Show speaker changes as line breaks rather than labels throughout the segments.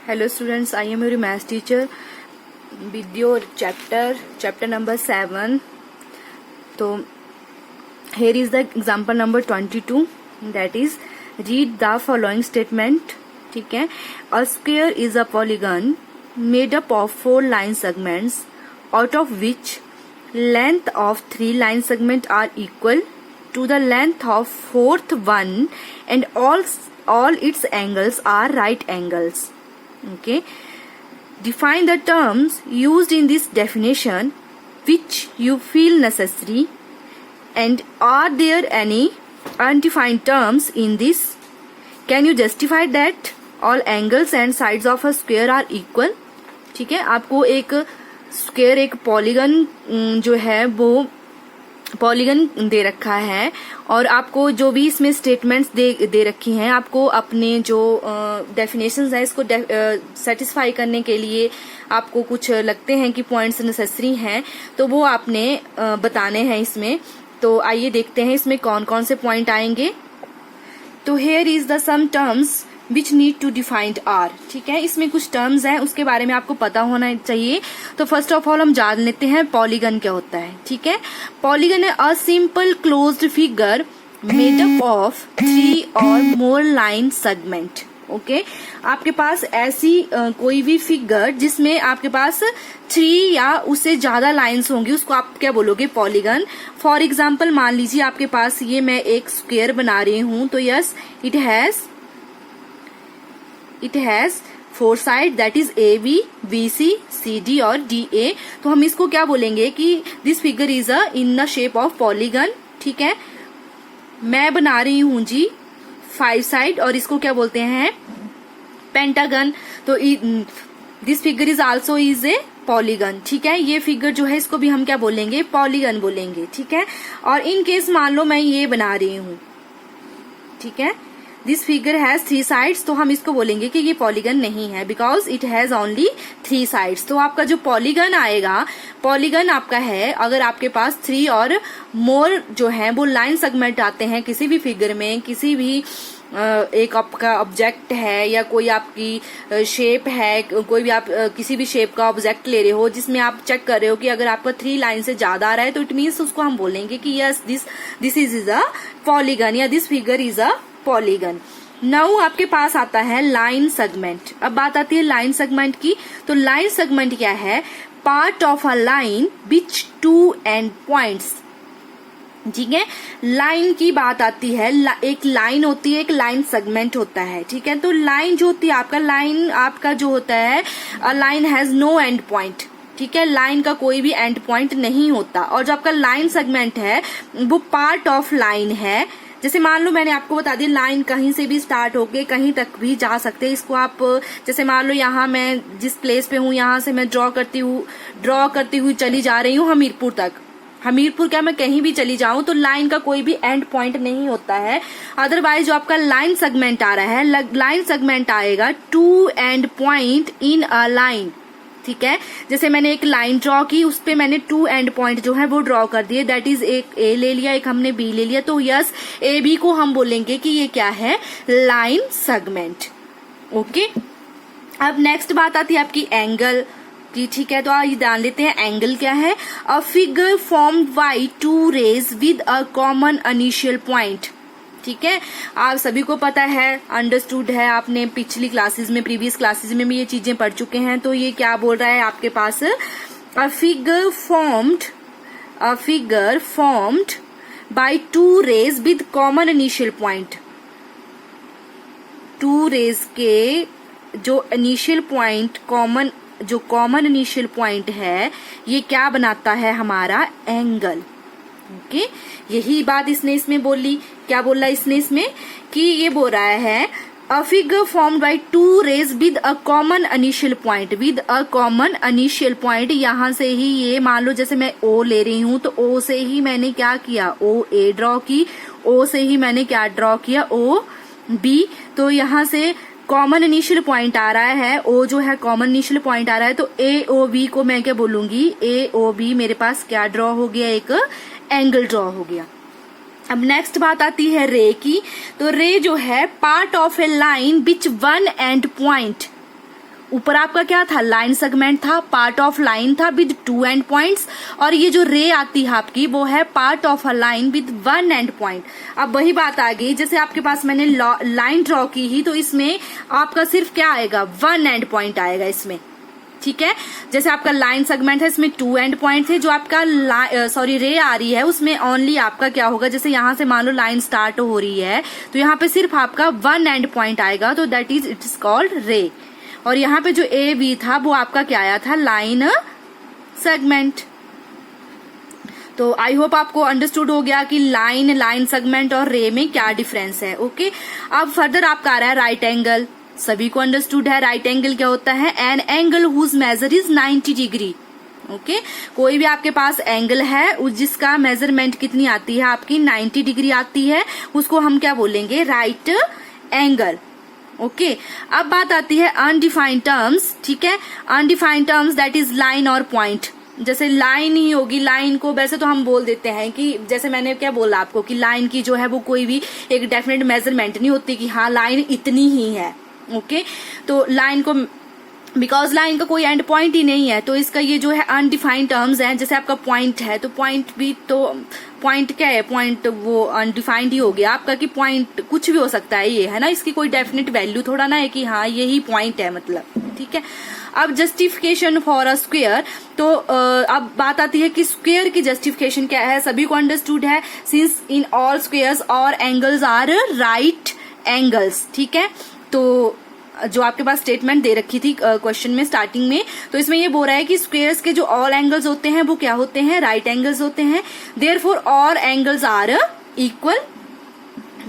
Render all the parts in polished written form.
Hello students, I am your math teacher with your chapter number 7. So here is the example number 22, that is read the following statement. ठीक है, a square is a polygon made up of 4 line segments, out of which length of 3 line segments are equal to the length of 4th one, and all its angles are right angles. Okay, define the terms used in this definition which you feel necessary, and are there any undefined terms in this? Can you justify that all angles and sides of a square are equal? ठीक है, आपको एक square, एक polygon जो है वो polygon दे रखा है, और आपको जो भी इसमें स्टेटमेंट्स दे रखी हैं, आपको अपने जो डेफिनेशंस है इसको सेटिस्फाई करने के लिए आपको कुछ लगते हैं कि पॉइंट्स नेसेसरी हैं, तो वो आपने बताने हैं इसमें। तो आइए देखते हैं इसमें कौन कौन से पॉइंट आएंगे। तो here is the some terms which need to defined are. ठीक है, इसमें कुछ टर्म्स हैं, उसके बारे में आपको पता होना चाहिए। तो फर्स्ट ऑफ ऑल हम जान लेते हैं पॉलीगन क्या होता है। ठीक है, पॉलीगन है a simple closed figure made up of 3 और मोर लाइन सेगमेंट। ओके, आपके पास ऐसी कोई भी फिगर जिसमें आपके पास 3 या उससे ज्यादा लाइंस होंगी, उसको आप क्या बोलोगे? पॉलीगन। फॉर एग्जाम्पल मान लीजिए आपके पास ये मैं एक स्क्वायर बना रही हूं, तो yes it has 4 side, that is AB, BC, CD और DA। तो हम इसको क्या बोलेंगे कि this figure is in the shape of polygon. ठीक है, मैं बना रही हूं जी 5 साइड, और इसको क्या बोलते हैं? पेंटागन। तो this figure is also is a polygon. ठीक है, ये फिगर जो है इसको भी हम क्या बोलेंगे? पॉलीगन बोलेंगे। ठीक है, और इन केस मान लो मैं ये बना रही हूं, ठीक है, दिस फिगर हैज 3 साइड्स, तो हम इसको बोलेंगे कि ये पॉलीगन नहीं है, because it has only 3 sides. तो आपका जो पॉलीगन आएगा, पॉलीगन आपका है अगर आपके पास 3 और मोर जो है वो लाइन सेगमेंट आते हैं किसी भी फिगर में, किसी भी एक आपका ऑब्जेक्ट है या कोई आपकी शेप है, कोई भी आप किसी भी शेप का ऑब्जेक्ट ले रहे हो जिसमें आप चेक कर रहे हो कि अगर आपका 3 लाइन से ज्यादा आ रहा है, तो इट मीन्स उसको हम बोलेंगे कि yes this is a polygon या this figure is a polygon. Now आपके पास आता है लाइन सेगमेंट। अब बात आती है लाइन सेगमेंट की। तो लाइन सेगमेंट क्या है? Part of a line which 2 and points. ठीक है, लाइन की बात आती है, एक लाइन होती है, एक लाइन सेगमेंट होता है। ठीक है, तो लाइन जो होती है आपका, लाइन आपका जो होता है, line has no end point. ठीक है, लाइन का कोई भी एंड पॉइंट नहीं होता, और जो आपका लाइन सेगमेंट है वो पार्ट ऑफ लाइन है। जैसे मान लो मैंने आपको बता दिया, लाइन कहीं से भी स्टार्ट होके कहीं तक भी जा सकते हैं। इसको आप जैसे मान लो यहाँ मैं जिस प्लेस पे हूँ, यहाँ से मैं ड्रॉ करती हुई चली जा रही हूँ हमीरपुर तक। हमीरपुर क्या मैं कहीं भी चली जाऊं तो लाइन का कोई भी एंड पॉइंट नहीं होता है। अदरवाइज जो आपका लाइन सेगमेंट आ रहा है, लाइन सेगमेंट आएगा 2 and point in a line. ठीक है, जैसे मैंने एक लाइन ड्रॉ की, उस पे मैंने 2 एंड पॉइंट जो है वो ड्रॉ कर दिए, दैट इज एक ए ले लिया, एक हमने बी ले लिया। तो यस, ए बी को हम बोलेंगे कि ये क्या है? Line segment. ओके, अब नेक्स्ट बात आती है आपकी एंगल की। ठीक है, तो आइए जान लेते हैं एंगल क्या है। A figure formed by 2 rays with a common initial point. ठीक है, आप सभी को पता है, अंडरस्टूड है, आपने पिछली क्लासेस में, प्रीवियस क्लासेस में भी ये चीजें पढ़ चुके हैं। तो ये क्या बोल रहा है आपके पास? A figure formed by 2 rays with common initial point. 2 rays के जो initial point, common initial point है, ये क्या बनाता है? हमारा एंगल। ओके, यही बात इसने इसमें बोली। क्या बोला इसने इसमें? कि ये बोल रहा है a figure formed by 2 rays with a common initial point. With a common initial point, यहां से ही ये मान लो जैसे मैं O ले रही हूं, तो O से ही मैंने क्या किया? OA ड्रॉ की। O से ही मैंने क्या ड्रॉ किया? OB। तो यहां से कॉमन इनिशियल पॉइंट आ रहा है, O जो है कॉमन इनिशियल पॉइंट आ रहा है, तो AOB को मैं क्या बोलूंगी? AOB मेरे पास क्या ड्रॉ हो गया? एक एंगल ड्रॉ हो गया। अब नेक्स्ट बात आती है रे की। तो रे जो है part of A line which 1 and point ऊपर आपका क्या था, लाइन सेगमेंट था, पार्ट ऑफ लाइन था विद 2 एंड पॉइंट्स, और ये जो रे आती है आपकी वो है part of a line with 1 and point. अब वही बात आ गई, जैसे आपके पास मैंने लाइन ड्रॉ की ही, तो इसमें आपका सिर्फ क्या आएगा, 1 एंड पॉइंट आएगा इसमें, ठीक है। जैसे आपका लाइन सेगमेंट है, इसमें 2 एंड पॉइंट थे, जो आपका रे आ रही है उसमें ओनली आपका क्या होगा, जैसे यहां से मान लो लाइन स्टार्ट हो रही है तो यहाँ पे सिर्फ आपका 1 एंड पॉइंट आएगा, तो that is it is called रे। और यहाँ पे जो ए बी था वो आपका क्या आया था, लाइन सेगमेंट। तो आई होप आपको अंडरस्टूड हो गया कि लाइन सेगमेंट और रे में क्या डिफरेंस है। ओके, अब फर्दर आपका आ रहा है राइट एंगल। सभी को अंडरस्टूड है राइट एंगल क्या होता है, an angle whose measure is 90 degree. Okay, कोई भी आपके पास एंगल है जिसका मेजरमेंट कितनी आती है आपकी, 90 डिग्री आती है, उसको हम क्या बोलेंगे, राइट एंगल। ओके, अब बात आती है अनडिफाइंड टर्म्स, ठीक है। Undefined terms that is line और पॉइंट। जैसे लाइन ही होगी, लाइन को वैसे तो हम बोल देते हैं कि जैसे मैंने क्या बोला आपको कि लाइन की जो है वो कोई भी एक डेफिनेट मेजरमेंट नहीं होती कि हाँ लाइन इतनी ही है। ओके, तो लाइन को, बिकॉज लाइन का कोई एंड पॉइंट ही नहीं है, तो इसका ये जो है अनडिफाइंड टर्म्स है। जैसे आपका पॉइंट है तो पॉइंट भी, तो पॉइंट क्या है, पॉइंट वो अनडिफाइंड ही हो गया आपका कि पॉइंट कुछ भी हो सकता है ये, है ना, इसकी कोई डेफिनेट वैल्यू थोड़ा ना है कि हाँ यही पॉइंट है मतलब, ठीक है। अब जस्टिफिकेशन फॉर अ स्क्वेयर, तो अब बात आती है कि स्क्वेयर की जस्टिफिकेशन क्या है, सभी को अंडरस्टूड है, सिंस इन ऑल स्क्वेयर्स और एंगल्स आर राइट एंगल्स, ठीक है। तो जो आपके पास स्टेटमेंट दे रखी थी क्वेश्चन में स्टार्टिंग में, तो इसमें ये बोल रहा है कि स्क्वेयर्स के जो ऑल एंगल्स होते हैं वो क्या होते हैं, राइट एंगल्स होते हैं। Therefore all angles are equal.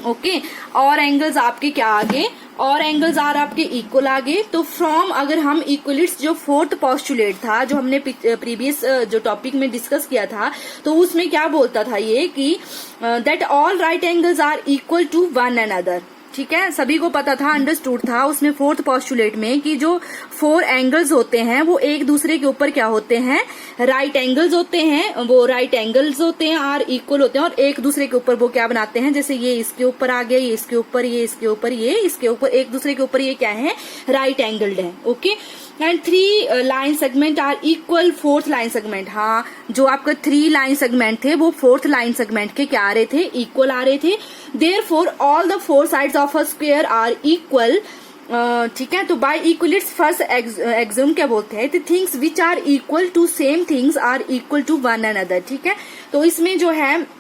Okay, और एंगल्स आपके क्या आगे, और एंगल्स आर आपके इक्वल आगे। तो फ्रॉम, अगर हम इक्वलिट्स जो फोर्थ पोस्टुलेट था जो हमने प्रीवियस जो टॉपिक में डिस्कस किया था, तो उसमें क्या बोलता था ये कि that all right angles are equal to one another, ठीक है। सभी को पता था, अंडरस्टूड था उसमें फोर्थ पोस्टुलेट में कि जो 4 एंगल्स होते हैं वो एक दूसरे के ऊपर क्या होते हैं, राइट एंगल्स होते हैं, वो राइट एंगल्स होते हैं, आर इक्वल होते हैं, और एक दूसरे के ऊपर वो क्या बनाते हैं, जैसे ये इसके ऊपर आ गया, ये इसके ऊपर, ये इसके ऊपर, ये इसके ऊपर, एक दूसरे के ऊपर ये क्या है, राइट एंगल्ड है। Okay, and 3 line segment are equal fourth line segment. हाँ, जो आपका 3 लाइन सेगमेंट थे वो फोर्थ लाइन सेगमेंट के क्या आ रहे थे, इक्वल आ रहे थे। Therefore all the 4 sides of a square are equal, ठीक है। तो बाय इक्वलिट्स फर्स्ट एग्जाम क्या बोलते हैं, the things which are equal to same things are equal to one another, ठीक है। तो इसमें जो है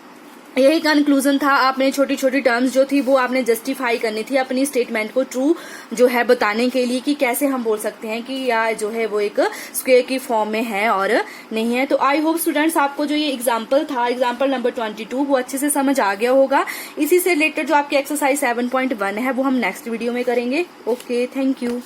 यही कंक्लूजन था, आपने छोटी छोटी टर्म्स जो थी वो आपने जस्टिफाई करनी थी अपनी स्टेटमेंट को ट्रू जो है बताने के लिए कि कैसे हम बोल सकते हैं कि या जो है वो एक स्क्वायर की फॉर्म में है और नहीं है। तो आई होप स्टूडेंट्स आपको जो ये एग्जांपल था, एग्जांपल नंबर 22, वो अच्छे से समझ आ गया होगा। इसी से रिलेटेड जो आपकी एक्सरसाइज 7.1 है वो हम नेक्स्ट वीडियो में करेंगे। Okay, thank you.